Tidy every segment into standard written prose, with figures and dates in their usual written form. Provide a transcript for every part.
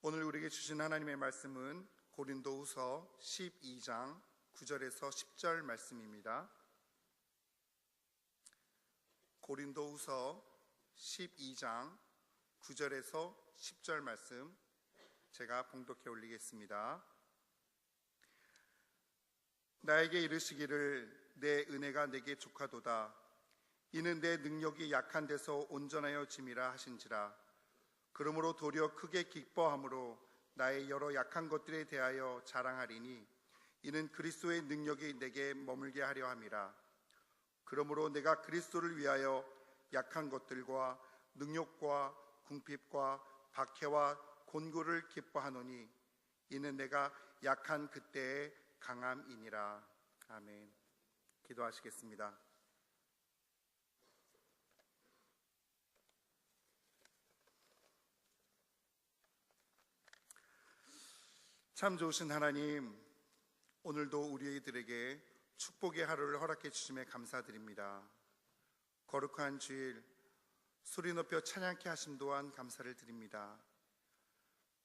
오늘 우리에게 주신 하나님의 말씀은 고린도후서 12장 9절에서 10절 말씀입니다. 고린도후서 12장 9절에서 10절 말씀 제가 봉독해 올리겠습니다. 나에게 이르시기를 내 은혜가 내게 족하도다. 이는 내 능력이 약한 데서 온전하여 짐이라 하신지라. 그러므로 도리어 크게 기뻐함으로 나의 여러 약한 것들에 대하여 자랑하리니 이는 그리스도의 능력이 내게 머물게 하려 함이라. 그러므로 내가 그리스도를 위하여 약한 것들과 능욕과 궁핍과 박해와 곤고를 기뻐하노니 이는 내가 약한 그때의 강함이니라. 아멘. 기도하시겠습니다. 참 좋으신 하나님, 오늘도 우리들에게 축복의 하루를 허락해 주심에 감사드립니다. 거룩한 주일 소리 높여 찬양케 하심 또한 감사를 드립니다.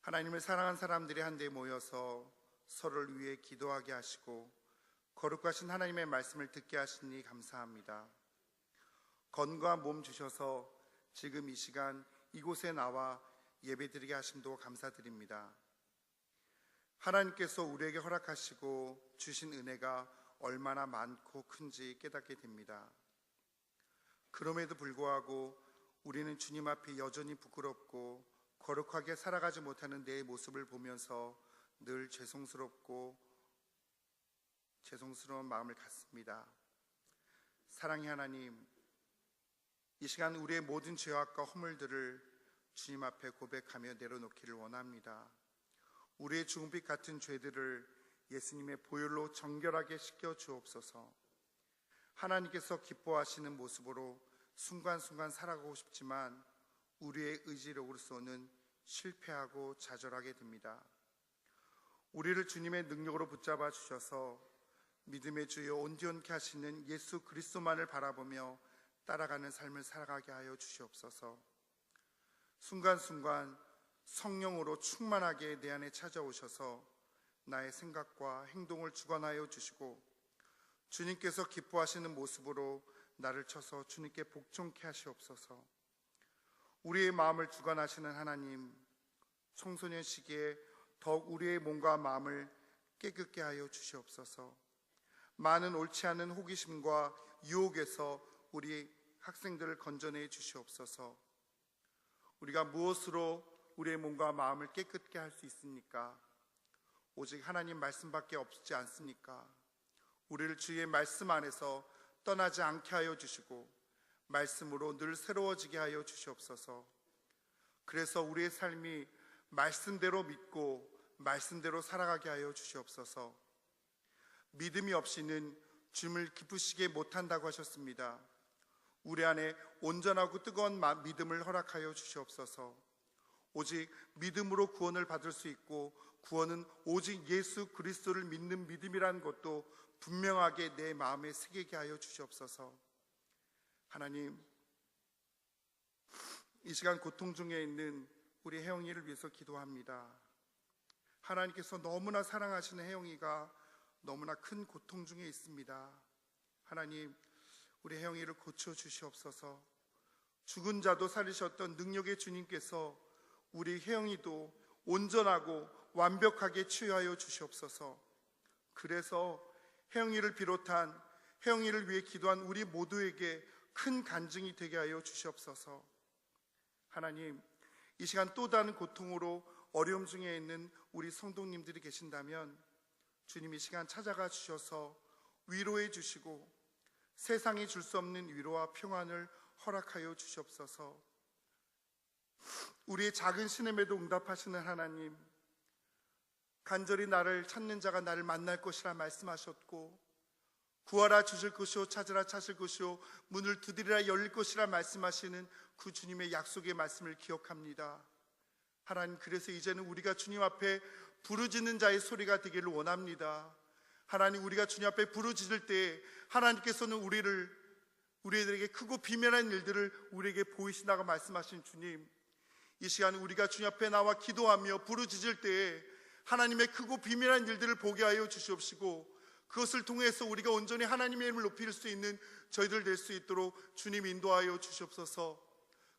하나님을 사랑한 사람들이 한데 모여서 서로를 위해 기도하게 하시고 거룩하신 하나님의 말씀을 듣게 하시니 감사합니다. 건강한 몸 주셔서 지금 이 시간 이곳에 나와 예배드리게 하심도 감사드립니다. 하나님께서 우리에게 허락하시고 주신 은혜가 얼마나 많고 큰지 깨닫게 됩니다. 그럼에도 불구하고 우리는 주님 앞에 여전히 부끄럽고 거룩하게 살아가지 못하는 내 모습을 보면서 늘 죄송스러운 마음을 갖습니다. 사랑의 하나님, 이 시간 우리의 모든 죄악과 허물들을 주님 앞에 고백하며 내려놓기를 원합니다. 우리의 주홍빛 같은 죄들을 예수님의 보혈로 정결하게 씻겨 주옵소서. 하나님께서 기뻐하시는 모습으로 순간순간 살아가고 싶지만 우리의 의지력으로서는 실패하고 좌절하게 됩니다. 우리를 주님의 능력으로 붙잡아 주셔서 믿음의 주여 온전케 하시는 예수 그리스도만을 바라보며 따라가는 삶을 살아가게 하여 주시옵소서. 순간순간 성령으로 충만하게 내 안에 찾아오셔서 나의 생각과 행동을 주관하여 주시고 주님께서 기뻐하시는 모습으로 나를 쳐서 주님께 복종케 하시옵소서. 우리의 마음을 주관하시는 하나님, 청소년 시기에 더욱 우리의 몸과 마음을 깨끗게 하여 주시옵소서. 많은 옳지 않은 호기심과 유혹에서 우리 학생들을 건져내 주시옵소서. 우리가 무엇으로 우리의 몸과 마음을 깨끗게 할 수 있습니까? 오직 하나님 말씀밖에 없지 않습니까? 우리를 주의 말씀 안에서 떠나지 않게 하여 주시고 말씀으로 늘 새로워지게 하여 주시옵소서. 그래서 우리의 삶이 말씀대로 믿고 말씀대로 살아가게 하여 주시옵소서. 믿음이 없이는 주님을 기쁘시게 못한다고 하셨습니다. 우리 안에 온전하고 뜨거운 믿음을 허락하여 주시옵소서. 오직 믿음으로 구원을 받을 수 있고 구원은 오직 예수 그리스도를 믿는 믿음이라는 것도 분명하게 내 마음에 새기게 하여 주시옵소서. 하나님, 이 시간 고통 중에 있는 우리 혜영이를 위해서 기도합니다. 하나님께서 너무나 사랑하시는 혜영이가 너무나 큰 고통 중에 있습니다. 하나님, 우리 혜영이를 고쳐 주시옵소서. 죽은 자도 살리셨던 능력의 주님께서 우리 혜영이도 온전하고 완벽하게 치유하여 주시옵소서. 그래서 혜영이를 비롯한 혜영이를 위해 기도한 우리 모두에게 큰 간증이 되게 하여 주시옵소서. 하나님, 이 시간 또 다른 고통으로 어려움 중에 있는 우리 성도님들이 계신다면 주님 이 시간 찾아가 주셔서 위로해 주시고 세상이 줄 수 없는 위로와 평안을 허락하여 주시옵소서. 우리의 작은 신음에도 응답하시는 하나님, 간절히 나를 찾는 자가 나를 만날 것이라 말씀하셨고 구하라 주실 것이요 찾으라 찾을 것이요 문을 두드리라 열릴 것이라 말씀하시는 그 주님의 약속의 말씀을 기억합니다. 하나님, 그래서 이제는 우리가 주님 앞에 부르짖는 자의 소리가 되기를 원합니다. 하나님, 우리가 주님 앞에 부르짖을 때 하나님께서는 우리들에게 크고 비밀한 일들을 우리에게 보이신다고 말씀하신 주님, 이 시간 우리가 주님 앞에 나와 기도하며 부르짖을 때에 하나님의 크고 비밀한 일들을 보게 하여 주시옵시고, 그것을 통해서 우리가 온전히 하나님의 이름을 높일 수 있는 저희들 될 수 있도록 주님 인도하여 주시옵소서.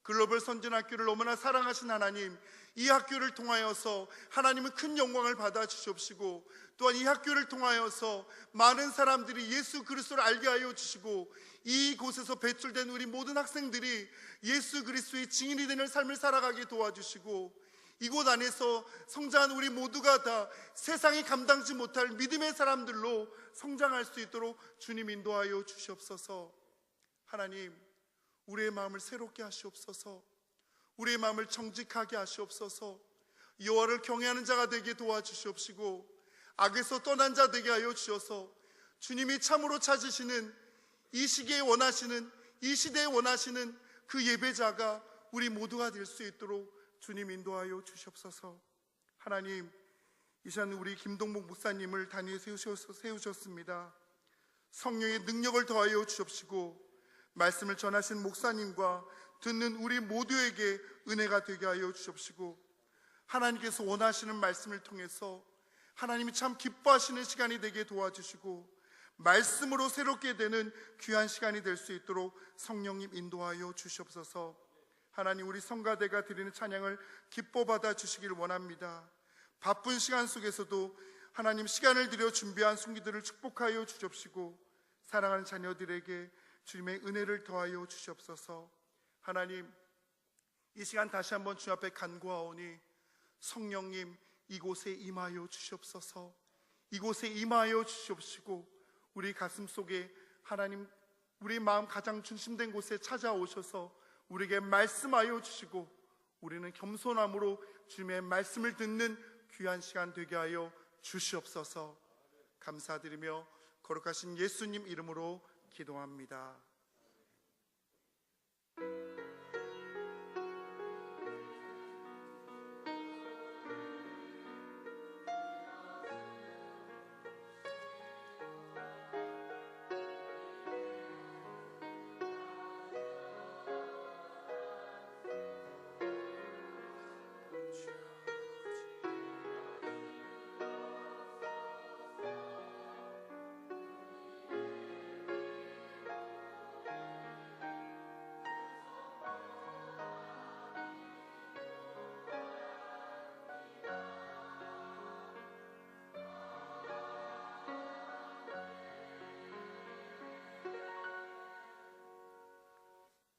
글로벌 선진학교를 너무나 사랑하신 하나님, 이 학교를 통하여서 하나님은 큰 영광을 받아 주시옵시고, 또한 이 학교를 통하여서 많은 사람들이 예수 그리스도를 알게 하여 주시고, 이곳에서 배출된 우리 모든 학생들이 예수 그리스도의 증인이 되는 삶을 살아가게 도와주시고, 이곳 안에서 성장한 우리 모두가 다 세상이 감당지 못할 믿음의 사람들로 성장할 수 있도록 주님 인도하여 주시옵소서. 하나님, 우리의 마음을 새롭게 하시옵소서. 우리의 마음을 정직하게 하시옵소서. 여호와를 경외하는 자가 되게 도와주시옵시고, 악에서 떠난 자 되게 하여 주셔서 주님이 참으로 찾으시는 이 시기에 원하시는, 이 시대에 원하시는 그 예배자가 우리 모두가 될 수 있도록 주님 인도하여 주시옵소서. 하나님, 이 시간 우리 김동복 목사님을 단위에 세우셨습니다. 성령의 능력을 더하여 주옵시고, 말씀을 전하신 목사님과 듣는 우리 모두에게 은혜가 되게 하여 주옵시고, 하나님께서 원하시는 말씀을 통해서 하나님이 참 기뻐하시는 시간이 되게 도와주시고, 말씀으로 새롭게 되는 귀한 시간이 될 수 있도록 성령님 인도하여 주시옵소서. 하나님, 우리 성가대가 드리는 찬양을 기뻐 받아 주시길 원합니다. 바쁜 시간 속에서도 하나님 시간을 들여 준비한 순기들을 축복하여 주시옵시고, 사랑하는 자녀들에게 주님의 은혜를 더하여 주시옵소서. 하나님, 이 시간 다시 한번 주 앞에 간구하오니 성령님 이곳에 임하여 주시옵소서. 이곳에 임하여 주시옵시고, 우리 가슴 속에 하나님, 우리 마음 가장 중심된 곳에 찾아오셔서 우리에게 말씀하여 주시고, 우리는 겸손함으로 주님의 말씀을 듣는 귀한 시간 되게 하여 주시옵소서. 감사드리며 거룩하신 예수님 이름으로 기도합니다.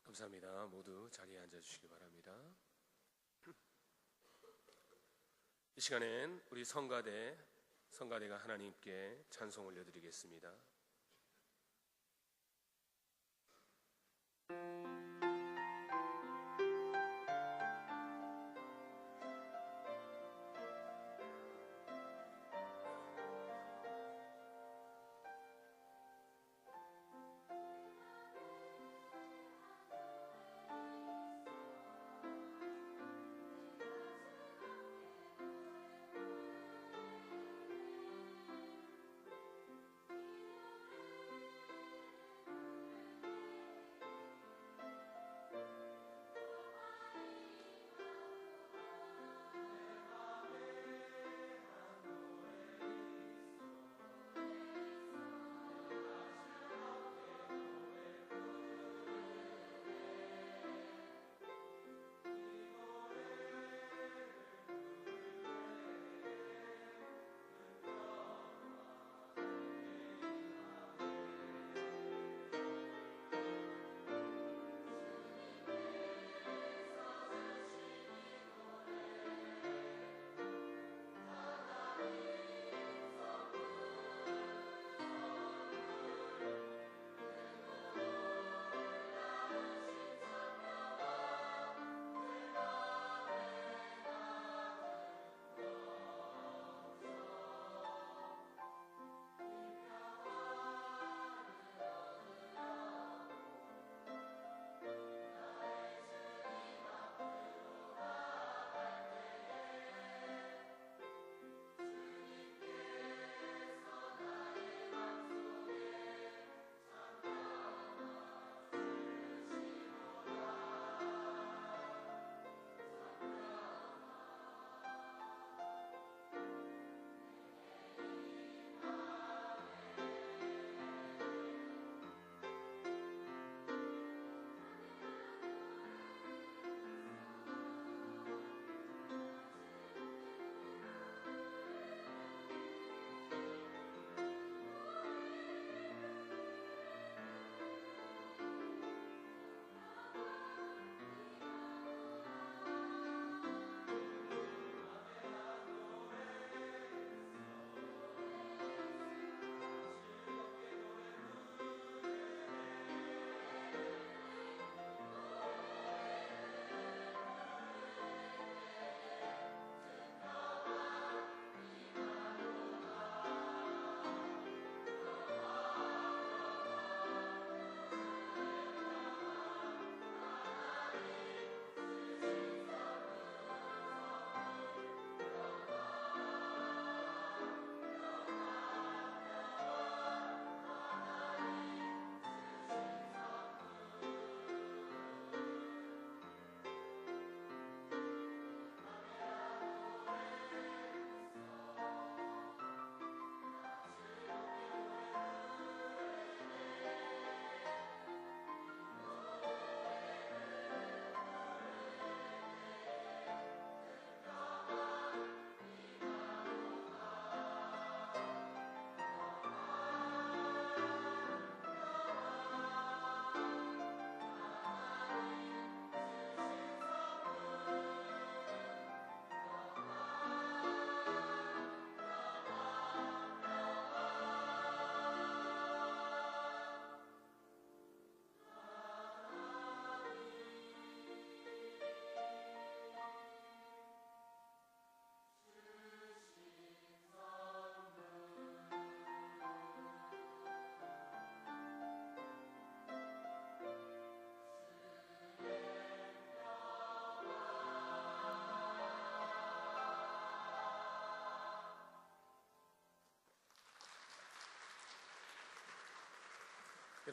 감사합니다. 모두 자리에 앉아주시기 바랍니다. 이 시간엔 우리 성가대가 하나님께 찬송 올려드리겠습니다.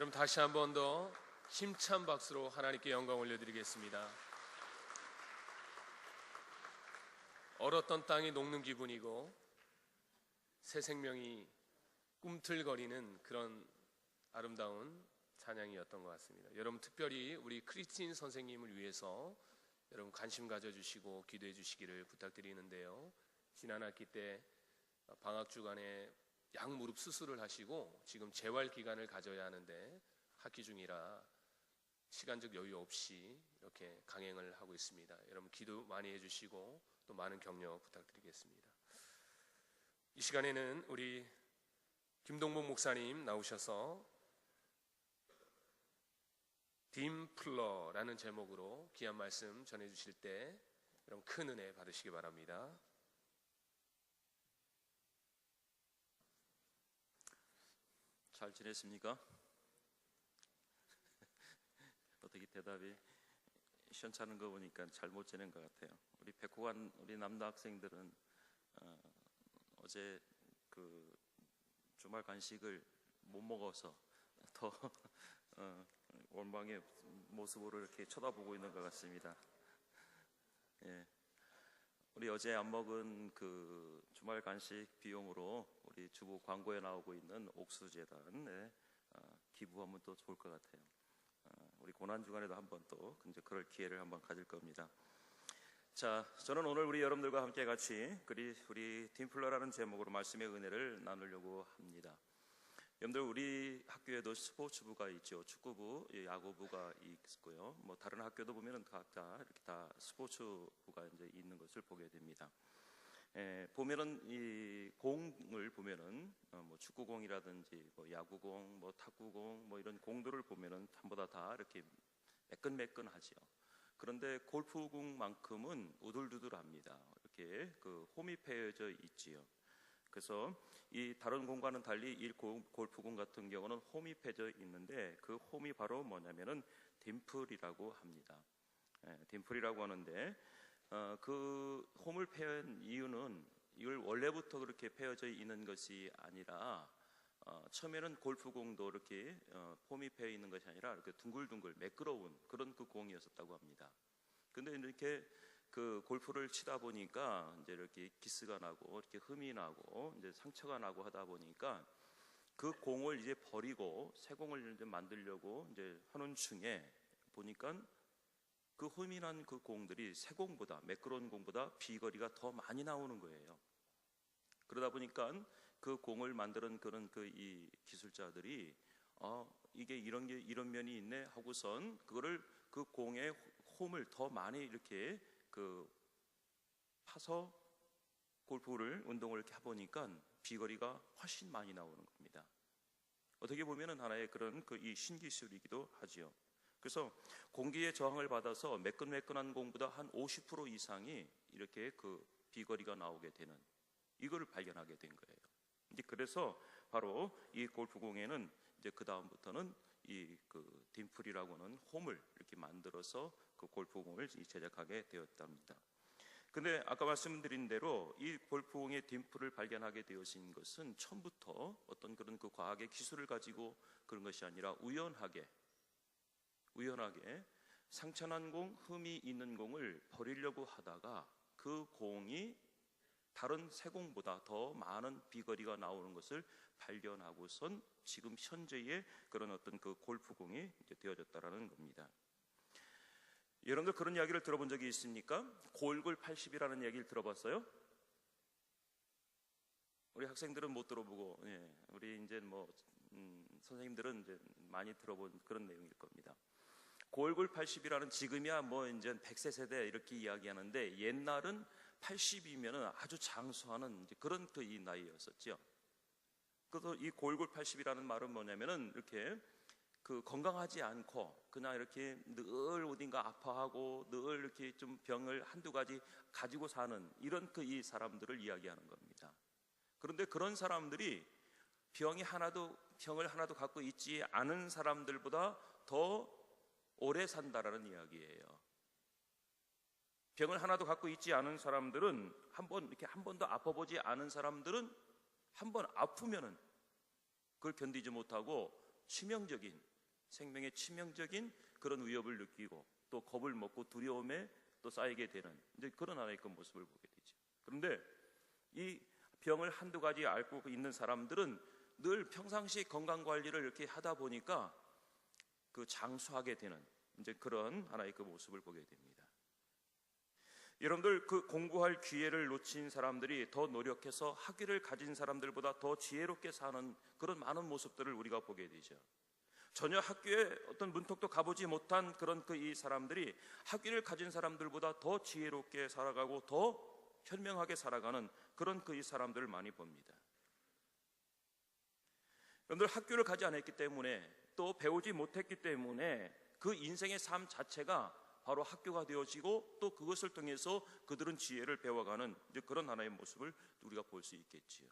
여러분 다시 한 번 더 힘찬 박수로 하나님께 영광 올려드리겠습니다. 얼었던 땅이 녹는 기분이고 새 생명이 꿈틀거리는 그런 아름다운 찬양이었던 것 같습니다. 여러분 특별히 우리 크리스틴 선생님을 위해서 여러분 관심 가져주시고 기도해 주시기를 부탁드리는데요. 지난 학기 때 방학 주간에 양무릎 수술을 하시고 지금 재활 기간을 가져야 하는데 학기 중이라 시간적 여유 없이 이렇게 강행을 하고 있습니다. 여러분 기도 많이 해주시고 또 많은 격려 부탁드리겠습니다. 이 시간에는 우리 김동복 목사님 나오셔서 딤플러라는 제목으로 귀한 말씀 전해주실 때 여러분 큰 은혜 받으시기 바랍니다. 잘 지냈습니까? 어떻게 대답이 시원찮은 거 보니까 잘 못 지낸 것 같아요. 우리 백호관 우리 남자 학생들은 어제 그 주말 간식을 못 먹어서 더 원방의 모습으로 이렇게 쳐다보고 있는 것 같습니다. 예. 우리 어제 안 먹은 그 주말 간식 비용으로 우리 주부 광고에 나오고 있는 옥수재단에 기부하면 또 좋을 것 같아요. 우리 고난 주간에도 한번 또 이제 그럴 기회를 한번 가질 겁니다. 자, 저는 오늘 우리 여러분들과 함께 같이 우리 딤플러라는 제목으로 말씀의 은혜를 나누려고 합니다. 여러분들 우리 학교에도 스포츠부가 있죠. 축구부, 야구부가 있고요. 뭐 다른 학교도 보면은 각자 이렇게 다 스포츠부가 이제 있는 것을 보게 됩니다. 보면은 이 공을 보면은 뭐 축구공이라든지 뭐 야구공, 뭐 탁구공, 뭐 이런 공들을 보면은 전부 다 이렇게 매끈매끈하지요. 그런데 골프공만큼은 우둘두둘합니다. 이렇게 그 홈이 패여져 있지요. 그래서 이 다른 공과는 달리 이 골프공 같은 경우는 홈이 패져 있는데 그 홈이 바로 뭐냐면은 딤플이라고 합니다. 딤플이라고 하는데 그 홈을 패인 이유는 이걸 원래부터 그렇게 패여져 있는 것이 아니라 처음에는 골프공도 이렇게 홈이 패여 있는 것이 아니라 이렇게 둥글둥글 매끄러운 그런 그 공이었었다고 합니다. 근데 이렇게 그 골프를 치다 보니까 이제 이렇게 기스가 나고 이렇게 흠이 나고 이제 상처가 나고 하다 보니까 그 공을 이제 버리고 새 공을 이제 만들려고 이제 하는 중에 보니까 그 흠이 난 그 공들이 새 공보다 매끄러운 공보다 비거리가 더 많이 나오는 거예요. 그러다 보니까 그 공을 만드는 그런 그 이 기술자들이 이게 이런 면이 있네 하고선 그거를 그 공의 홈을 더 많이 이렇게 그 파서 골프를 운동을 이렇게 해보니까 비거리가 훨씬 많이 나오는 겁니다. 어떻게 보면은 하나의 그런 그 이 신기술이기도 하지요. 그래서 공기의 저항을 받아서 매끈매끈한 공보다 한 50% 이상이 이렇게 그 비거리가 나오게 되는 이거를 발견하게 된 거예요. 이제 그래서 바로 이 골프공에는 이제 그 다음부터는 이 그 딤플이라고 하는 홈을 이렇게 만들어서 그 골프공을 제작하게 되었답니다. 근데 아까 말씀드린 대로 이 골프공의 딤플을 발견하게 되어진 것은 처음부터 어떤 그런 그 과학의 기술을 가지고 그런 것이 아니라 우연하게 상처난 공, 흠이 있는 공을 버리려고 하다가 그 공이 다른 새 공보다 더 많은 비거리가 나오는 것을 발견하고선 지금 현재의 그런 어떤 그 골프공이 이제 되어졌다라는 겁니다. 여러분들 그런 이야기를 들어본 적이 있습니까? 골골 80이라는 얘기를 들어봤어요? 우리 학생들은 못 들어보고, 우리 이제 뭐 선생님들은 이제 많이 들어본 그런 내용일 겁니다. 골골 80이라는 지금이야 뭐 이제 100세 세대 이렇게 이야기하는데 옛날은 80이면은 아주 장수하는 이제 그런 그 이 나이였었죠. 그래서 이 골골 80이라는 말은 뭐냐면은 이렇게 그 건강하지 않고 그냥 이렇게 늘 어딘가 아파하고 늘 이렇게 좀 병을 한두 가지 가지고 사는 이런 그 이 사람들을 이야기하는 겁니다. 그런데 그런 사람들이 병을 하나도 갖고 있지 않은 사람들보다 더 오래 산다라는 이야기예요. 병을 하나도 갖고 있지 않은 사람들은 한 번도 아파보지 않은 사람들은 한 번 아프면은 그걸 견디지 못하고 치명적인 생명에 치명적인 그런 위협을 느끼고 또 겁을 먹고 두려움에 또 쌓이게 되는 이제 그런 하나의 그 모습을 보게 되죠. 그런데 이 병을 한두 가지 앓고 있는 사람들은 늘 평상시 건강 관리를 이렇게 하다 보니까 그 장수하게 되는 이제 그런 하나의 그 모습을 보게 됩니다. 여러분들, 그 공부할 기회를 놓친 사람들이 더 노력해서 학위를 가진 사람들보다 더 지혜롭게 사는 그런 많은 모습들을 우리가 보게 되죠. 전혀 학교에 어떤 문턱도 가보지 못한 그런 이 사람들이 학위를 가진 사람들보다 더 지혜롭게 살아가고 더 현명하게 살아가는 그런 이 사람들을 많이 봅니다. 여러분들, 학교를 가지 않았기 때문에 또 배우지 못했기 때문에 그 인생의 삶 자체가 바로 학교가 되어지고 또 그것을 통해서 그들은 지혜를 배워가는 이제 그런 하나의 모습을 우리가 볼 수 있겠지요.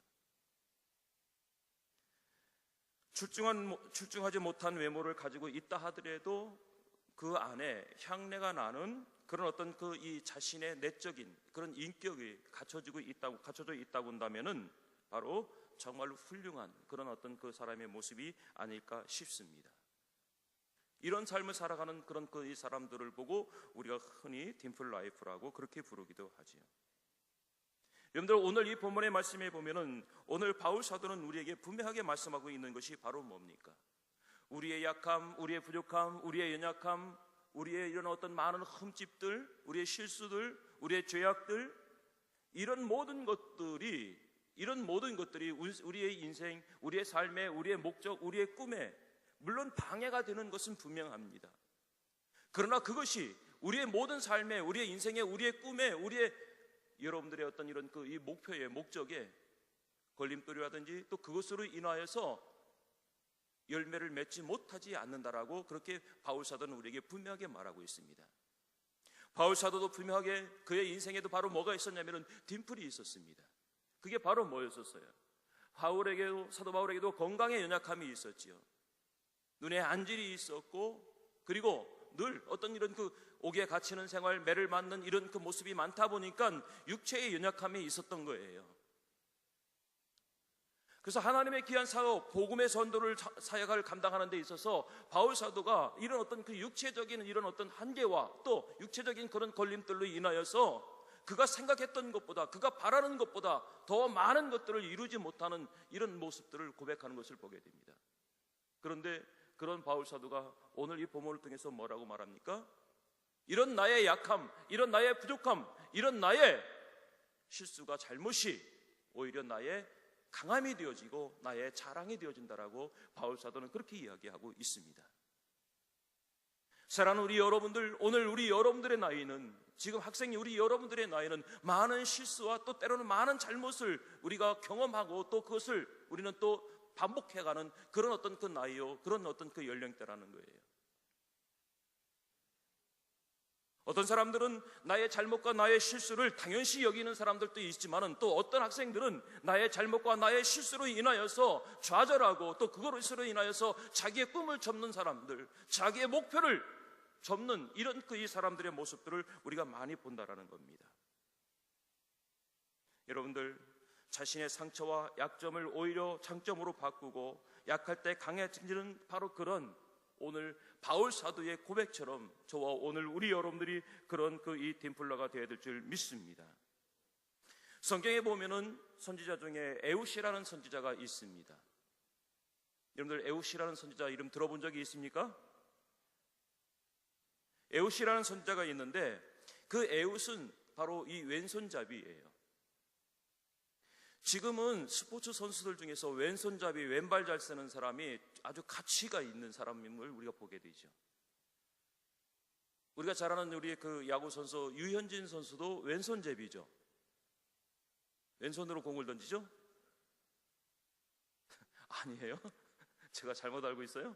출중하지 못한 외모를 가지고 있다 하더라도 그 안에 향내가 나는 그런 어떤 이 자신의 내적인 그런 인격이 갖춰져 있다고 한다면은 바로 정말로 훌륭한 그런 어떤 그 사람의 모습이 아닐까 싶습니다. 이런 삶을 살아가는 그런 이 사람들을 보고 우리가 흔히 딤플 라이프라고 그렇게 부르기도 하지요. 여러분들, 오늘 이 본문의 말씀에 보면은 오늘 바울 사도는 우리에게 분명하게 말씀하고 있는 것이 바로 뭡니까? 우리의 약함, 우리의 부족함, 우리의 연약함, 우리의 이런 어떤 많은 흠집들, 우리의 실수들, 우리의 죄악들, 이런 모든 것들이 우리의 인생, 우리의 삶에, 우리의 목적, 우리의 꿈에 물론 방해가 되는 것은 분명합니다. 그러나 그것이 우리의 모든 삶에, 우리의 인생에, 우리의 꿈에, 우리의 여러분들의 어떤 이런 이 목표의 목적에 걸림돌이라든지 또 그것으로 인하여서 열매를 맺지 못하지 않는다라고 그렇게 바울 사도는 우리에게 분명하게 말하고 있습니다. 바울 사도도 분명하게 그의 인생에도 바로 뭐가 있었냐면은 딤플이 있었습니다. 그게 바로 뭐였었어요? 사도 바울에게도 건강에 연약함이 있었지요. 눈에 안질이 있었고, 그리고 늘 어떤 이런 옥에 갇히는 생활, 매를 맞는 이런 모습이 많다 보니까 육체의 연약함이 있었던 거예요. 그래서 하나님의 귀한 사역, 복음의 전도를 사역을 감당하는 데 있어서 바울 사도가 이런 어떤 육체적인 이런 어떤 한계와 또 육체적인 그런 걸림돌로 인하여서 그가 생각했던 것보다, 그가 바라는 것보다 더 많은 것들을 이루지 못하는 이런 모습들을 고백하는 것을 보게 됩니다. 그런데 그런 바울 사도가 오늘 이 본문을 통해서 뭐라고 말합니까? 이런 나의 약함, 이런 나의 부족함, 이런 나의 실수가, 잘못이 오히려 나의 강함이 되어지고 나의 자랑이 되어진다라고 바울 사도는 그렇게 이야기하고 있습니다. 사랑하는 우리 여러분들, 오늘 우리 여러분들의 나이는, 지금 학생이 우리 여러분들의 나이는 많은 실수와 또 때로는 많은 잘못을 우리가 경험하고 또 그것을 우리는 또 반복해가는 그런 어떤 나이요, 그런 어떤 연령대라는 거예요. 어떤 사람들은 나의 잘못과 나의 실수를 당연시 여기는 사람들도 있지만은 또 어떤 학생들은 나의 잘못과 나의 실수로 인하여서 좌절하고 또 그것으로 인하여서 자기의 꿈을 접는 사람들, 자기의 목표를 접는 이런 이 사람들의 모습들을 우리가 많이 본다라는 겁니다. 여러분들, 자신의 상처와 약점을 오히려 장점으로 바꾸고 약할 때 강해지는 바로 그런 오늘 바울 사도의 고백처럼 저와 오늘 우리 여러분들이 그런 이 딤플러가 되어야 될 줄 믿습니다. 성경에 보면은 선지자 중에 에웃이라는 선지자가 있습니다. 여러분들, 에웃이라는 선지자 이름 들어본 적이 있습니까? 에웃이라는 선지자가 있는데 그 에웃은 바로 이 왼손잡이예요. 지금은 스포츠 선수들 중에서 왼손잡이, 왼발 잘 쓰는 사람이 아주 가치가 있는 사람임을 우리가 보게 되죠. 우리가 잘 아는 우리 야구 선수 유현진 선수도 왼손잡이죠. 왼손으로 공을 던지죠? 아니에요? 제가 잘못 알고 있어요?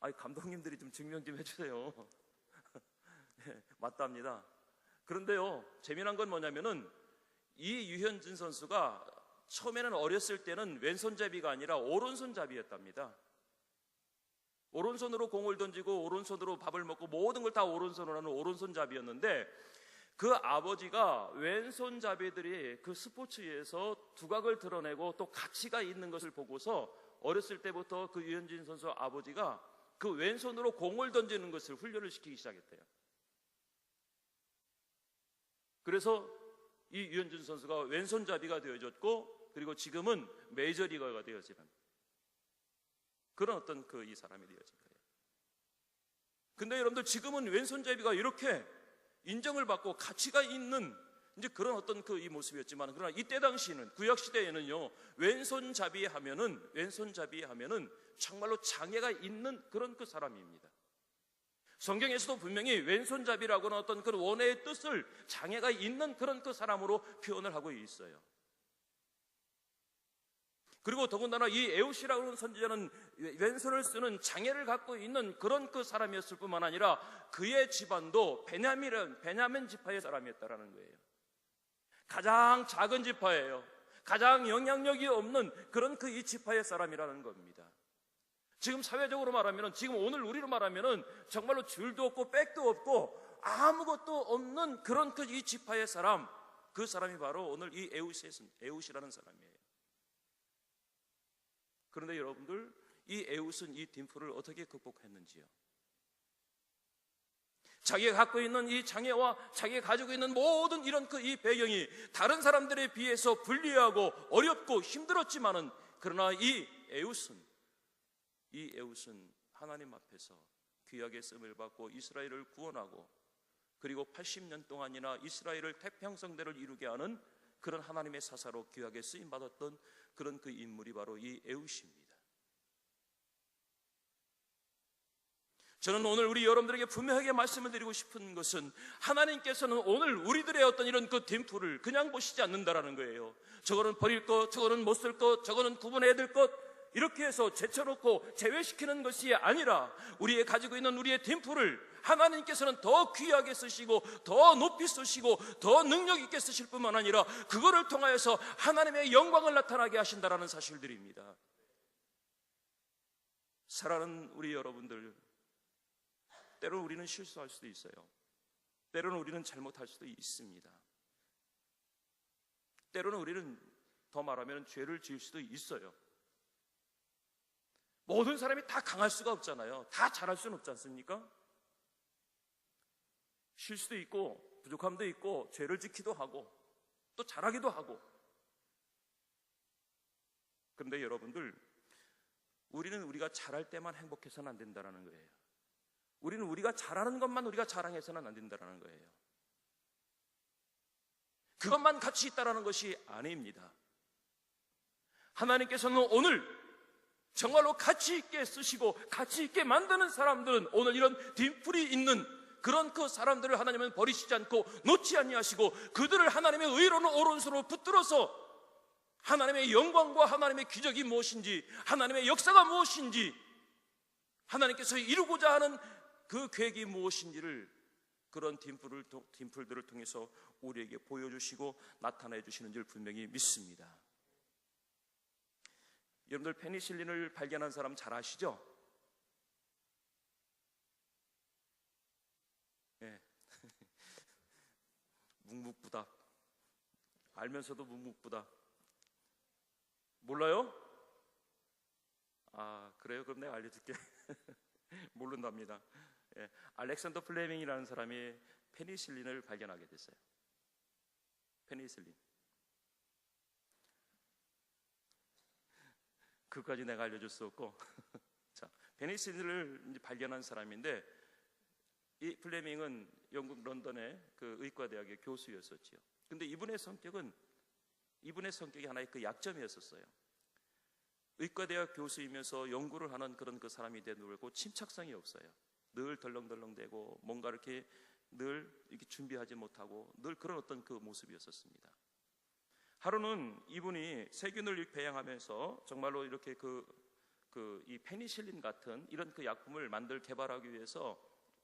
아니, 감독님들이 좀 증명 좀 해주세요. 네, 맞답니다. 그런데요, 재미난 건 뭐냐면은 이 유현진 선수가 처음에는 어렸을 때는 왼손잡이가 아니라 오른손잡이였답니다. 오른손으로 공을 던지고 오른손으로 밥을 먹고 모든 걸 다 오른손으로 하는 오른손잡이였는데 그 아버지가 왼손잡이들이 그 스포츠에서 두각을 드러내고 또 가치가 있는 것을 보고서 어렸을 때부터 그 유현진 선수 아버지가 그 왼손으로 공을 던지는 것을 훈련을 시키기 시작했대요. 그래서 이 유현준 선수가 왼손잡이가 되어졌고, 그리고 지금은 메이저리거가 되어지는 그런 어떤 이 사람이 되어진 거예요. 근데 여러분들, 지금은 왼손잡이가 이렇게 인정을 받고 가치가 있는 이제 그런 어떤 이 모습이었지만, 그러나 이때 당시에는, 구약 시대에는요, 왼손잡이 하면은 정말로 장애가 있는 그런 사람입니다. 성경에서도 분명히 왼손잡이라고는 어떤 그런 원해의 뜻을 장애가 있는 그런 사람으로 표현을 하고 있어요. 그리고 더군다나 이 에웃이라고 하는 선지자는 왼손을 쓰는 장애를 갖고 있는 그런 사람이었을 뿐만 아니라 그의 집안도 베냐민 지파의 사람이었다라는 거예요. 가장 작은 지파예요. 가장 영향력이 없는 그런 이 지파의 사람이라는 겁니다. 지금 사회적으로 말하면, 지금 오늘 우리로 말하면 정말로 줄도 없고 백도 없고 아무것도 없는 그런 이 지파의 사람, 그 사람이 바로 오늘 이 에웃이라는 사람이에요. 그런데 여러분들, 이 에웃은 이 딤플을 어떻게 극복했는지요? 자기가 갖고 있는 이 장애와 자기가 가지고 있는 모든 이런 이 배경이 다른 사람들에 비해서 불리하고 어렵고 힘들었지만은, 그러나 이 에웃은 하나님 앞에서 귀하게 쓰임을 받고 이스라엘을 구원하고, 그리고 80년 동안이나 이스라엘을 태평성대를 이루게 하는 그런 하나님의 사사로 귀하게 쓰임 받았던 그런 인물이 바로 이 에웃입니다. 저는 오늘 우리 여러분들에게 분명하게 말씀을 드리고 싶은 것은, 하나님께서는 오늘 우리들의 어떤 이런 딤플을 그냥 보시지 않는다라는 거예요. 저거는 버릴 것, 저거는 못 쓸 것, 저거는 구분해야 될 것, 이렇게 해서 제쳐놓고 제외시키는 것이 아니라, 우리의 가지고 있는 우리의 딤플을 하나님께서는 더 귀하게 쓰시고, 더 높이 쓰시고, 더 능력 있게 쓰실 뿐만 아니라 그거를 통하여서 하나님의 영광을 나타나게 하신다라는 사실들입니다. 사랑하는 우리 여러분들, 때로는 우리는 실수할 수도 있어요. 때로는 우리는 잘못할 수도 있습니다. 때로는 우리는 더 말하면 죄를 지을 수도 있어요. 모든 사람이 다 강할 수가 없잖아요. 다 잘할 수는 없지 않습니까? 실수도 있고 부족함도 있고 죄를 짓기도 하고 또 잘하기도 하고. 그런데 여러분들, 우리는 우리가 잘할 때만 행복해서는 안 된다는 거예요. 우리는 우리가 잘하는 것만 우리가 자랑해서는 안 된다는 거예요. 그것만 가치 있다는 것이 아닙니다. 하나님께서는 오늘 정말로 가치 있게 쓰시고 가치 있게 만드는 사람들은, 오늘 이런 딤플이 있는 그런 사람들을 하나님은 버리시지 않고 놓지 아니하시고, 그들을 하나님의 의로는 오른손으로 붙들어서 하나님의 영광과 하나님의 기적이 무엇인지, 하나님의 역사가 무엇인지, 하나님께서 이루고자 하는 그 계획이 무엇인지를 그런 딤플들을 통해서 우리에게 보여주시고 나타내 주시는 줄 분명히 믿습니다. 여러분들, 페니실린을 발견한 사람 잘 아시죠? 네. 묵묵부답. 알면서도 묵묵부답. 몰라요? 아, 그래요? 그럼 내가 알려줄게. 모른답니다. 예, 알렉산더 플레밍이라는 사람이 페니실린을 발견하게 됐어요. 페니실린. 그까지 내가 알려줄 수 없고. 자, 페니실린을 발견한 사람인데, 이 플레밍은 영국 런던의 그 의과대학의 교수였었지요. 근데 이분의 성격이 하나의 그 약점이었었어요. 의과대학 교수이면서 연구를 하는 그런 사람이 되고 침착성이 없어요. 늘 덜렁덜렁대고 뭔가 이렇게 늘 이렇게 준비하지 못하고 늘 그런 어떤 그 모습이었었습니다. 하루는 이분이 세균을 배양하면서 정말로 이렇게 이 페니실린 같은 이런 그 약품을 개발하기 위해서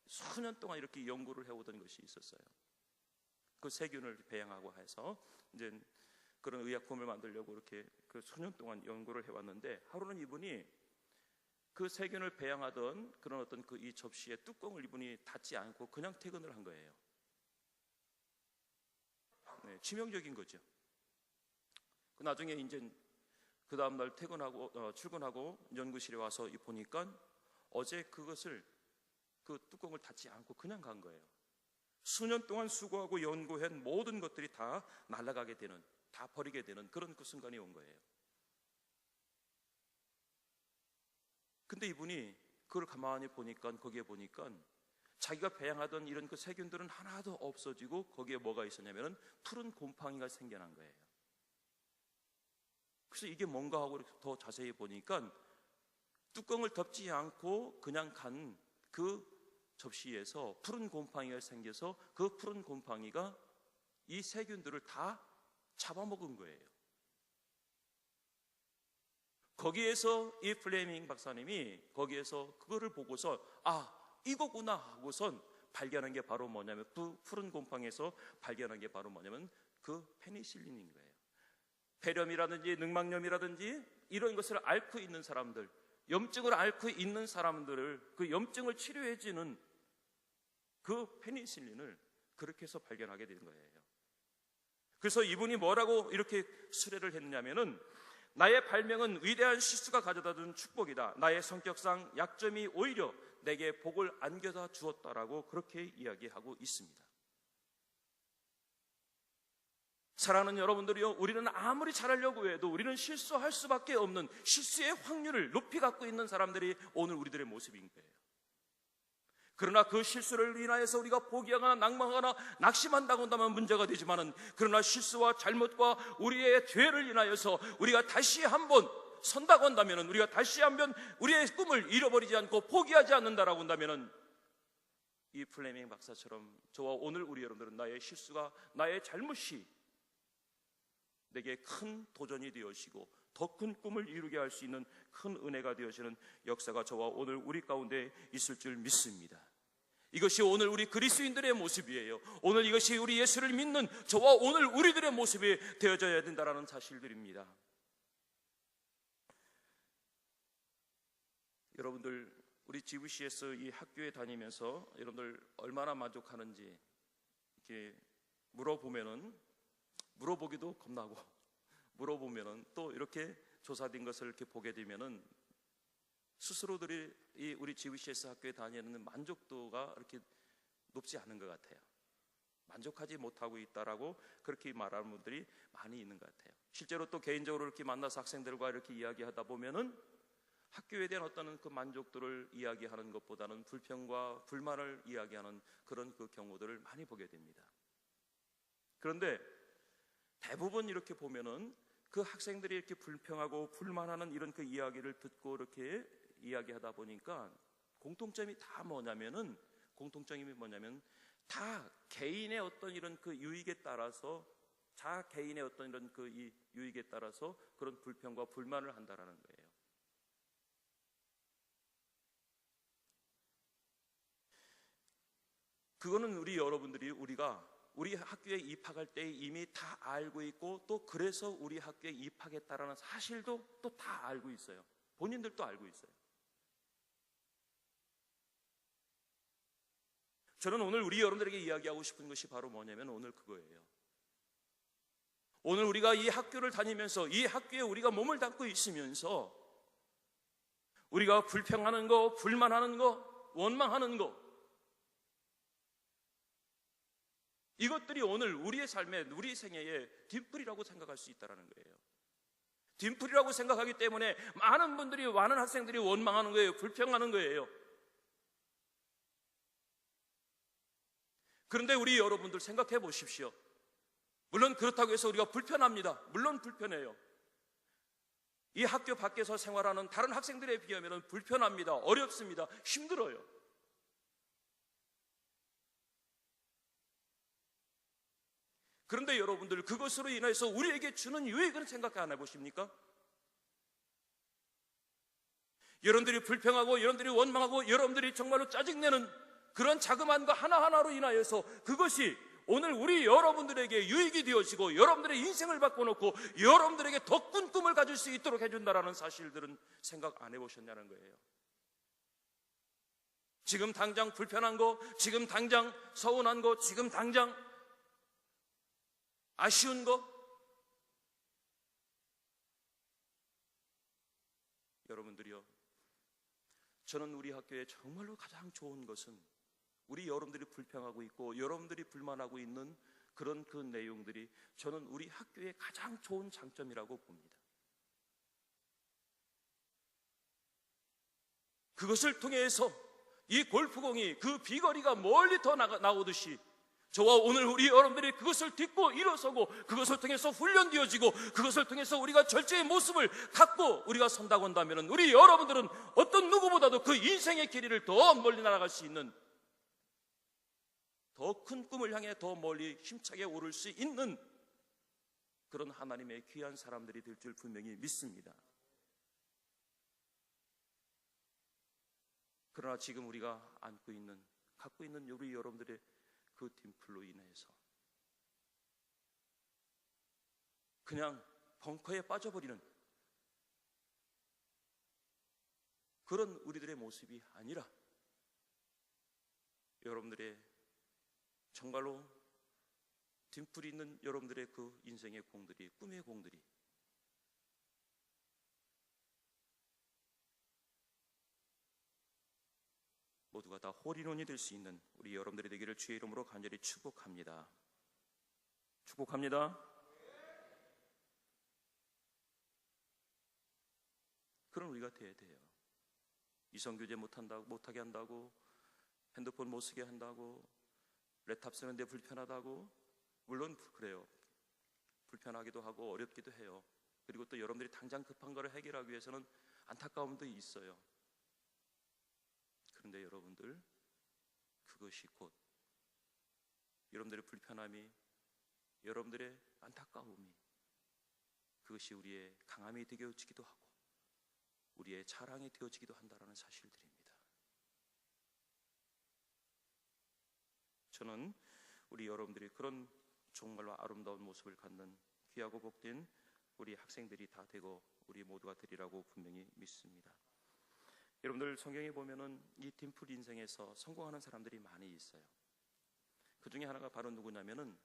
수년 동안 이렇게 연구를 해오던 것이 있었어요. 그 세균을 배양하고 해서 이제 그런 의약품을 만들려고 이렇게 수년 동안 연구를 해왔는데, 하루는 이분이 그 세균을 배양하던 그런 어떤 이 접시의 뚜껑을 이분이 닫지 않고 그냥 퇴근을 한 거예요. 네, 치명적인 거죠. 나중에 이제 그 다음날 출근하고 연구실에 와서 보니까 어제 그것을 그 뚜껑을 닫지 않고 그냥 간 거예요. 수년 동안 수고하고 연구한 모든 것들이 다 날아가게 되는, 다 버리게 되는 그런 그 순간이 온 거예요. 근데 이분이 그걸 가만히 보니까, 거기에 보니까 자기가 배양하던 이런 그 세균들은 하나도 없어지고 거기에 뭐가 있었냐면은 푸른 곰팡이가 생겨난 거예요. 그래서 이게 뭔가 하고 더 자세히 보니까 뚜껑을 덮지 않고 그냥 간 그 접시에서 푸른 곰팡이가 생겨서 그 푸른 곰팡이가 이 세균들을 다 잡아먹은 거예요. 거기에서 이 플레밍 박사님이 거기에서 그거를 보고서 이거구나 하고선 발견한 게 바로 뭐냐면, 그 푸른 곰팡이에서 발견한 게 바로 뭐냐면 그 페니실린인 거예요. 폐렴이라든지 늑막염이라든지 이런 것을 앓고 있는 사람들, 염증을 앓고 있는 사람들을 그 염증을 치료해주는 그 페니실린을 그렇게 해서 발견하게 된 거예요. 그래서 이분이 뭐라고 이렇게 수레를 했느냐면은, 나의 발명은 위대한 실수가 가져다준 축복이다. 나의 성격상 약점이 오히려 내게 복을 안겨다 주었다라고 그렇게 이야기하고 있습니다. 사랑하는 여러분들이요, 우리는 아무리 잘하려고 해도 우리는 실수할 수밖에 없는, 실수의 확률을 높이 갖고 있는 사람들이 오늘 우리들의 모습인 거예요. 그러나 그 실수를 인하여서 우리가 포기하거나 낭망하거나 낙심한다고 한다면 문제가 되지만은, 그러나 실수와 잘못과 우리의 죄를 인하여서 우리가 다시 한번 선다고 한다면은, 우리가 다시 한번 우리의 꿈을 잃어버리지 않고 포기하지 않는다라고 한다면은, 이 플레밍 박사처럼 저와 오늘 우리 여러분들은 나의 실수가, 나의 잘못이 내게 큰 도전이 되어지고 더 큰 꿈을 이루게 할 수 있는 큰 은혜가 되어지는 역사가 저와 오늘 우리 가운데 있을 줄 믿습니다. 이것이 오늘 우리 그리스도인들의 모습이에요. 오늘 이것이 우리 예수를 믿는 저와 오늘 우리들의 모습이 되어져야 된다는 사실들입니다. 여러분들, 우리 GVC에서 이 학교에 다니면서 여러분들 얼마나 만족하는지 이렇게 물어보기도 겁나고, 물어보면은 또 이렇게 조사된 것을 이렇게 보게 되면은 스스로들이 이 우리 GVCS 학교에 다니는 만족도가 이렇게 높지 않은 것 같아요. 만족하지 못하고 있다라고 그렇게 말하는 분들이 많이 있는 것 같아요. 실제로 또 개인적으로 이렇게 만나서 학생들과 이렇게 이야기하다 보면은 학교에 대한 어떤 그 만족도를 이야기하는 것보다는 불평과 불만을 이야기하는 그런 그 경우들을 많이 보게 됩니다. 그런데 대부분 이렇게 보면은 그 학생들이 이렇게 불평하고 불만하는 이런 그 이야기를 듣고 이렇게 이야기하다 보니까 공통점이 뭐냐면 다 개인의 어떤 이런 그 유익에 따라서, 개인의 어떤 이런 그 이 유익에 따라서 그런 불평과 불만을 한다라는 거예요. 그거는 우리가 우리 학교에 입학할 때 이미 다 알고 있고, 또 그래서 우리 학교에 입학했다라는 사실도 또 다 알고 있어요. 본인들도 알고 있어요. 저는 오늘 우리 여러분들에게 이야기하고 싶은 것이 바로 뭐냐면 오늘 그거예요. 오늘 우리가 이 학교를 다니면서, 이 학교에 우리가 몸을 담고 있으면서 우리가 불평하는 거, 불만하는 거, 원망하는 거, 이것들이 오늘 우리의 삶에, 우리 생애에 뒷풀이라고 생각할 수 있다는 거예요. 뒷풀이라고 생각하기 때문에 많은 분들이, 많은 학생들이 원망하는 거예요. 불평하는 거예요. 그런데 우리 여러분들 생각해 보십시오. 물론 그렇다고 해서 우리가 불편합니다. 물론 불편해요. 이 학교 밖에서 생활하는 다른 학생들에 비하면 불편합니다. 어렵습니다. 힘들어요. 그런데 여러분들, 그것으로 인해서 우리에게 주는 유익은 생각 안 해보십니까? 여러분들이 불평하고, 여러분들이 원망하고, 여러분들이 정말로 짜증내는 그런 자그마한 거 하나하나로 인하여서 그것이 오늘 우리 여러분들에게 유익이 되어지고, 여러분들의 인생을 바꿔놓고 여러분들에게 더 큰 꿈을 가질 수 있도록 해준다라는 사실들은 생각 안 해보셨냐는 거예요. 지금 당장 불편한 거, 지금 당장 서운한 거, 지금 당장 아쉬운 거, 여러분들이요, 저는 우리 학교에 정말로 가장 좋은 것은 우리 여러분들이 불평하고 있고 여러분들이 불만하고 있는 그런 그 내용들이 저는 우리 학교의 가장 좋은 장점이라고 봅니다. 그것을 통해서 이 골프공이 그 비거리가 멀리 더 나오듯이 저와 오늘 우리 여러분들이 그것을 딛고 일어서고 그것을 통해서 훈련되어지고 그것을 통해서 우리가 절제의 모습을 갖고 우리가 선다고 한다면 우리 여러분들은 어떤 누구보다도 그 인생의 길이를 더 멀리 날아갈 수 있는, 더 큰 꿈을 향해 더 멀리 힘차게 오를 수 있는 그런 하나님의 귀한 사람들이 될 줄 분명히 믿습니다. 그러나 지금 우리가 갖고 있는 우리 여러분들의 그 딤플로 인해서 그냥 벙커에 빠져버리는 그런 우리들의 모습이 아니라 여러분들의 정말로 딤플이 있는 여러분들의 그 인생의 공들이, 꿈의 공들이 모두가 다 홀인원이 될 수 있는 우리 여러분들이 되기를 주의 이름으로 간절히 축복합니다. 축복합니다. 그런 우리가 돼야 돼요. 이성교제 못하게 한다고, 핸드폰 못 쓰게 한다고, 랩탑 쓰는데 불편하다고, 물론 그래요. 불편하기도 하고 어렵기도 해요. 그리고 또 여러분들이 당장 급한 거를 해결하기 위해서는 안타까움도 있어요. 그런데 여러분들, 그것이 곧 여러분들의 불편함이, 여러분들의 안타까움이 그것이 우리의 강함이 되어지기도 하고 우리의 자랑이 되어지기도 한다는 사실들입니다. 저는 우리 여러분들이 그런 정말로 아름다운 모습을 갖는 귀하고 복된 우리 학생들이 다 되고 우리 모두가 되리라고 분명히 믿습니다. 여러분들 성경에 보면은 이 딤플 인생에서 성공하는 사람들이 많이 있어요. 그 중에 하나가 바로 누구냐면은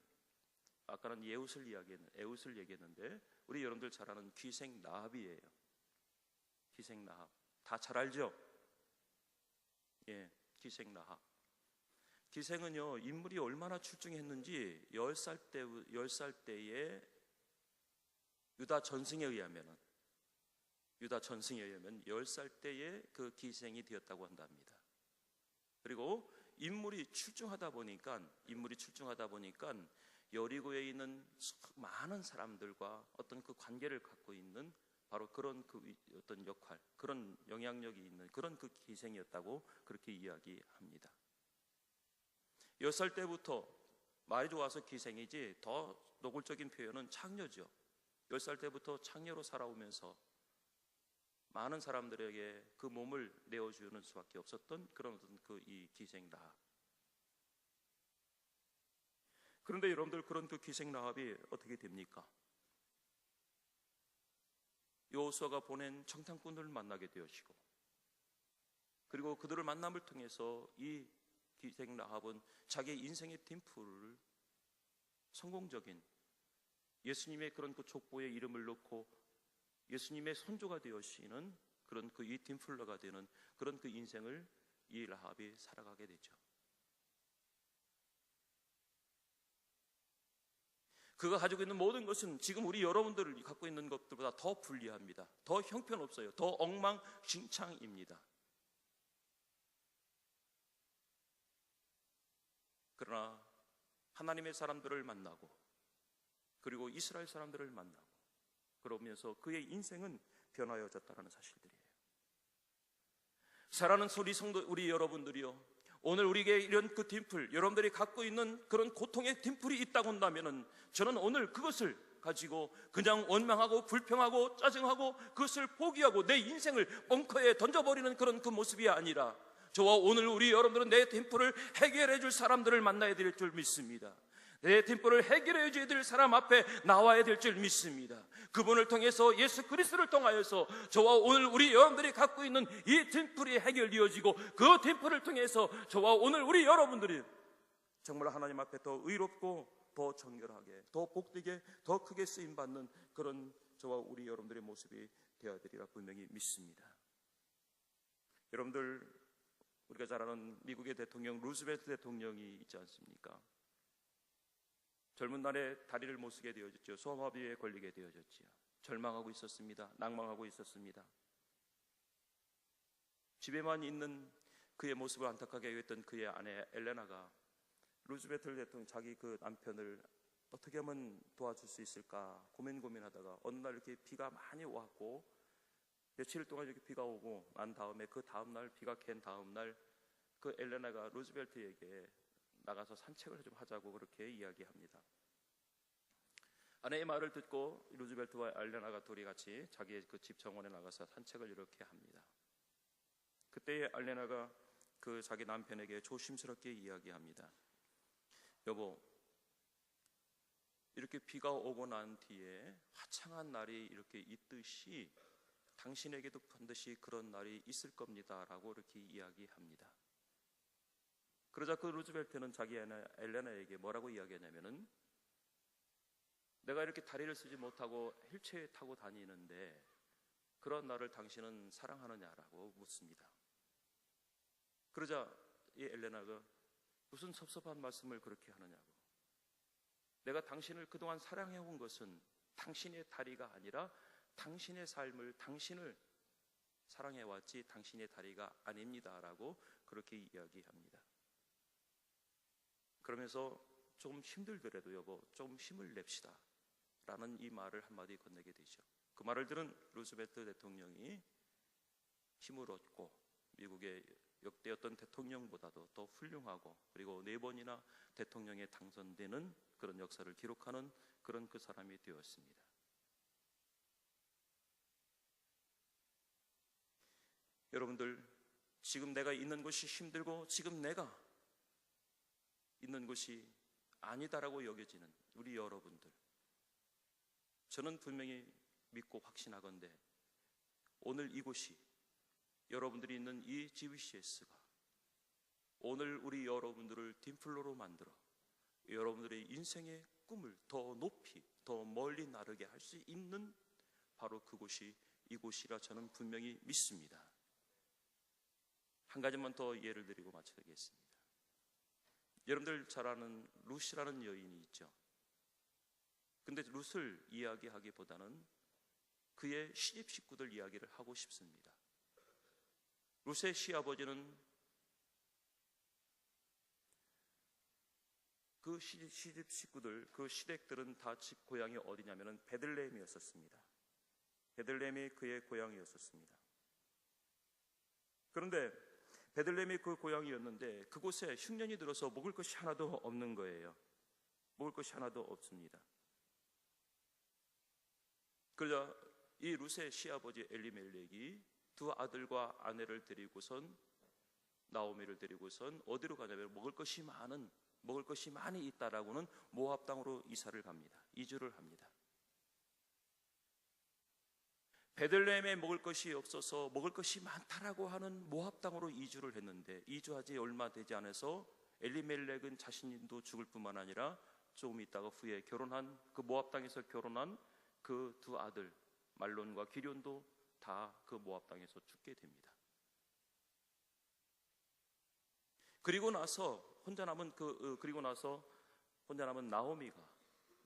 아까는 에웃을 얘기했는데 우리 여러분들 잘 아는 귀생 라합이에요. 귀생 라합 다 잘 알죠? 예, 귀생 라합. 귀생은요 인물이 얼마나 출중했는지 10살 때에 유다 전승에 의하면 10살 때에 그 기생이 되었다고 한답니다. 그리고 인물이 출중하다 보니까 여리고에 있는 많은 사람들과 어떤 그 관계를 갖고 있는 바로 그런 그 어떤 역할, 그런 영향력이 있는 그런 그 기생이었다고 그렇게 이야기합니다. 10살 때부터 말이 좋아서 기생이지 더 노골적인 표현은 창녀죠. 10살 때부터 창녀로 살아오면서 많은 사람들에게 그 몸을 내어주는 수밖에 없었던 그런 그 이 기생 라합. 그런데 여러분들 그런 그 기생 라합이 어떻게 됩니까? 여호수아가 보낸 청탄꾼들을 만나게 되어지고 그리고 그들을 만남을 통해서 이 기생 라합은 자기 인생의 딤플을 성공적인 예수님의 그런 그 족보에 이름을 넣고 예수님의 선조가 되어지는 그런 그 이 딤플러가 되는 그런 그 인생을 이 라합이 살아가게 되죠. 그가 가지고 있는 모든 것은 지금 우리 여러분들이 갖고 있는 것들보다 더 불리합니다. 더 형편없어요. 더 엉망진창입니다. 그러나 하나님의 사람들을 만나고 그리고 이스라엘 사람들을 만나고 그러면서 그의 인생은 변화해졌다는 사실들이에요. 사랑하는 우리 여러분들이요, 오늘 우리에게 이런 그 딤플, 여러분들이 갖고 있는 그런 고통의 딤플이 있다고 한다면 저는 오늘 그것을 가지고 그냥 원망하고 불평하고 짜증하고 그것을 포기하고 내 인생을 벙커에 던져버리는 그런 그 모습이 아니라 저와 오늘 우리 여러분들은 내 딤플을 해결해 줄 사람들을 만나야 될 줄 믿습니다. 내 딤플을 해결해 줘야 될 사람 앞에 나와야 될 줄 믿습니다. 그분을 통해서 예수 그리스도를 통하여서 저와 오늘 우리 여러분들이 갖고 있는 이 딤플이 해결되어지고 그 딤플을 통해서 저와 오늘 우리 여러분들이 정말 하나님 앞에 더 의롭고 더 정결하게 더 복되게 더 크게 쓰임받는 그런 저와 우리 여러분들의 모습이 되어야 되리라 분명히 믿습니다. 여러분들, 우리가 잘 아는 미국의 대통령 루즈벨트 대통령이 있지 않습니까? 젊은 날에 다리를 못 쓰게 되어졌죠. 소아마비에 걸리게 되어졌지요. 절망하고 있었습니다. 낭망하고 있었습니다. 집에만 있는 그의 모습을 안타깝게 여겼던 그의 아내 엘레나가 루즈벨트 대통령, 자기 그 남편을 어떻게 하면 도와줄 수 있을까 고민하다가 어느 날 이렇게 비가 많이 왔고, 며칠 동안 이렇게 비가 오고 난 다음에 그 다음날 비가 갠 다음날 그 엘레나가 루즈벨트에게 나가서 산책을 좀 하자고 그렇게 이야기합니다. 아내의 말을 듣고 루즈벨트와 엘레나가 둘이 같이 자기의 그 집 정원에 나가서 산책을 이렇게 합니다. 그때 엘레나가 그 자기 남편에게 조심스럽게 이야기합니다. 여보, 이렇게 비가 오고 난 뒤에 화창한 날이 이렇게 있듯이 당신에게도 반드시 그런 날이 있을 겁니다 라고 이렇게 이야기합니다. 그러자 그 루즈벨트는 자기 아내 엘레나에게 뭐라고 이야기하냐면은, 내가 이렇게 다리를 쓰지 못하고 휠체어에 타고 다니는데 그런 나를 당신은 사랑하느냐라고 묻습니다. 그러자 이 엘레나가 무슨 섭섭한 말씀을 그렇게 하느냐고, 내가 당신을 그동안 사랑해온 것은 당신의 다리가 아니라 당신의 삶을, 당신을 사랑해왔지 당신의 다리가 아닙니다라고 그렇게 이야기합니다. 그러면서 조금 힘들더라도 여보, 좀 힘을 냅시다 라는 이 말을 한마디 건네게 되죠. 그 말을 들은 루즈벨트 대통령이 힘을 얻고 미국의 역대 어떤 대통령보다도 더 훌륭하고, 그리고 4번이나 대통령에 당선되는 그런 역사를 기록하는 그런 그 사람이 되었습니다. 여러분들, 지금 내가 있는 곳이 힘들고 지금 내가 있는 곳이 아니다라고 여겨지는 우리 여러분들, 저는 분명히 믿고 확신하건대 오늘 이곳이, 여러분들이 있는 이 GBCS가 오늘 우리 여러분들을 딤플로로 만들어 여러분들의 인생의 꿈을 더 높이 더 멀리 나르게 할 수 있는 바로 그곳이 이곳이라 저는 분명히 믿습니다. 한 가지만 더 예를 드리고 마치겠습니다. 여러분들 잘 아는 룻이라는 여인이 있죠. 근데 룻을 이야기하기보다는 그의 시집 식구들 이야기를 하고 싶습니다. 룻의 시아버지는 그 시집 식구들, 그 시댁들은 다 집 고향이 어디냐면은 베들레헴이었었습니다. 베들레헴이 그의 고향이었었습니다. 그런데 베들레헴이 그 고향이었는데 그곳에 흉년이 들어서 먹을 것이 하나도 없는 거예요. 먹을 것이 하나도 없습니다. 그러자 이 룻의 시아버지 엘리멜렉이 두 아들과 아내를 데리고선, 나오미를 데리고선 어디로 가냐면 먹을 것이 많이 있다라고는 모압 땅으로 이사를 갑니다. 이주를 합니다. 베들레헴에 먹을 것이 없어서 먹을 것이 많다라고 하는 모압 땅으로 이주를 했는데, 이주하지 얼마 되지 않아서 엘리멜렉은 자신도 죽을 뿐만 아니라 조금 있다가 후에 결혼한 그 모압 땅에서 결혼한 그 두 아들 말론과 기럨도 다 그 모압 땅에서 죽게 됩니다. 그리고 나서 혼자 남은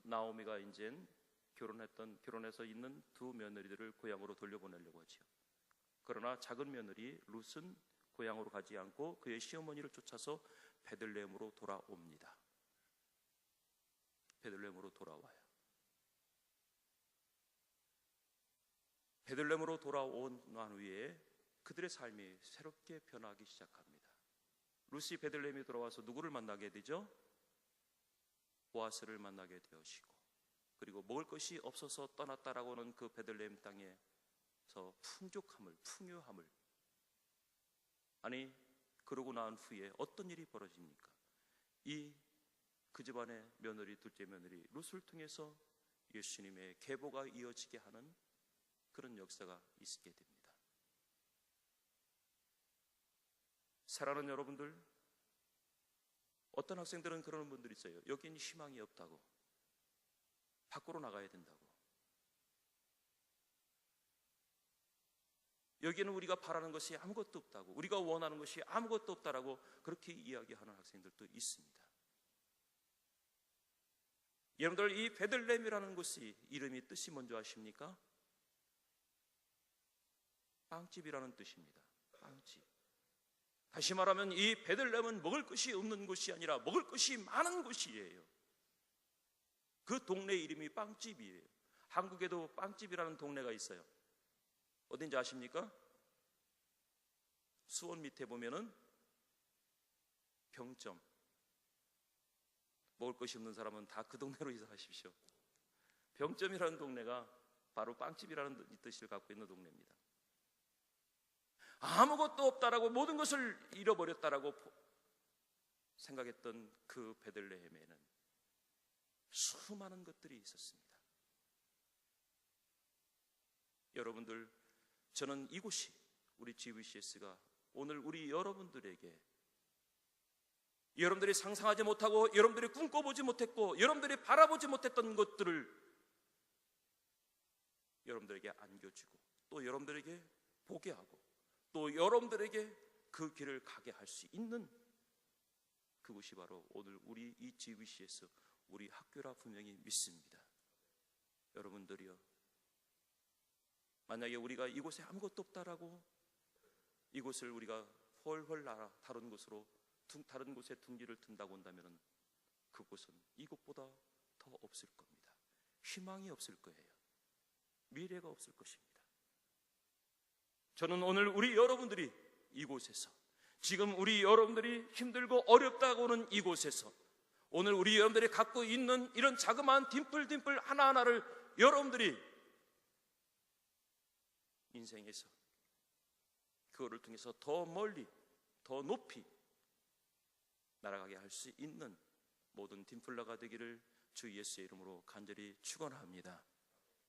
나오미가 이젠 결혼해서 있는 두 며느리들을 고향으로 돌려보내려고 하지요. 그러나 작은 며느리 룻은 고향으로 가지 않고 그의 시어머니를 쫓아서 베들레헴으로 돌아옵니다. 베들레헴으로 돌아와요. 베들레헴으로 돌아온 후에 그들의 삶이 새롭게 변하기 시작합니다. 룻이 베들레헴에 돌아와서 누구를 만나게 되죠? 보아스를 만나게 되어지고, 그리고 먹을 것이 없어서 떠났다라고 하는 그 베들레헴 땅에서 풍요함을 아니, 그러고 난 후에 어떤 일이 벌어집니까? 그 집안의 며느리, 둘째 며느리 룻을 통해서 예수님의 계보가 이어지게 하는 그런 역사가 있게 됩니다. 사랑하는 여러분들, 어떤 학생들은 그러는 분들이 있어요. 여긴 희망이 없다고, 밖으로 나가야 된다고. 여기에는 우리가 바라는 것이 아무것도 없다고, 우리가 원하는 것이 아무것도 없다라고 그렇게 이야기하는 학생들도 있습니다. 여러분들, 이 베들레헴이라는 곳이 이름이 뜻이 뭔지 아십니까? 빵집이라는 뜻입니다. 빵집. 다시 말하면 이 베들레헴은 먹을 것이 없는 곳이 아니라 먹을 것이 많은 곳이에요. 그 동네 이름이 빵집이에요. 한국에도 빵집이라는 동네가 있어요. 어딘지 아십니까? 수원 밑에 보면은 병점. 먹을 것이 없는 사람은 다 그 동네로 이사하십시오. 병점이라는 동네가 바로 빵집이라는 뜻을 갖고 있는 동네입니다. 아무것도 없다라고, 모든 것을 잃어버렸다라고 생각했던 그 베들레헴에는 수많은 것들이 있었습니다. 여러분들, 저는 이곳이, 우리 GVCS가 오늘 우리 여러분들에게, 여러분들이 상상하지 못하고 여러분들이 꿈꿔보지 못했고 여러분들이 바라보지 못했던 것들을 여러분들에게 안겨주고, 또 여러분들에게 보게 하고, 또 여러분들에게 그 길을 가게 할 수 있는 그곳이 바로 오늘 우리 이 GVCS, 우리 학교라 분명히 믿습니다. 여러분들이요, 만약에 우리가 이곳에 아무것도 없다라고 이곳을 우리가 헐헐 날아 다른 곳에 둥지를 튼다고 한다면 그곳은 이곳보다 더 없을 겁니다. 희망이 없을 거예요. 미래가 없을 것입니다. 저는 오늘 우리 여러분들이 이곳에서, 지금 우리 여러분들이 힘들고 어렵다고는 이곳에서, 오늘 우리 여러분들이 갖고 있는 이런 자그마한 딤플 하나하나를 여러분들이 인생에서 그거를 통해서 더 멀리, 더 높이 날아가게 할 수 있는 모든 딤플러가 되기를 주 예수의 이름으로 간절히 축원합니다.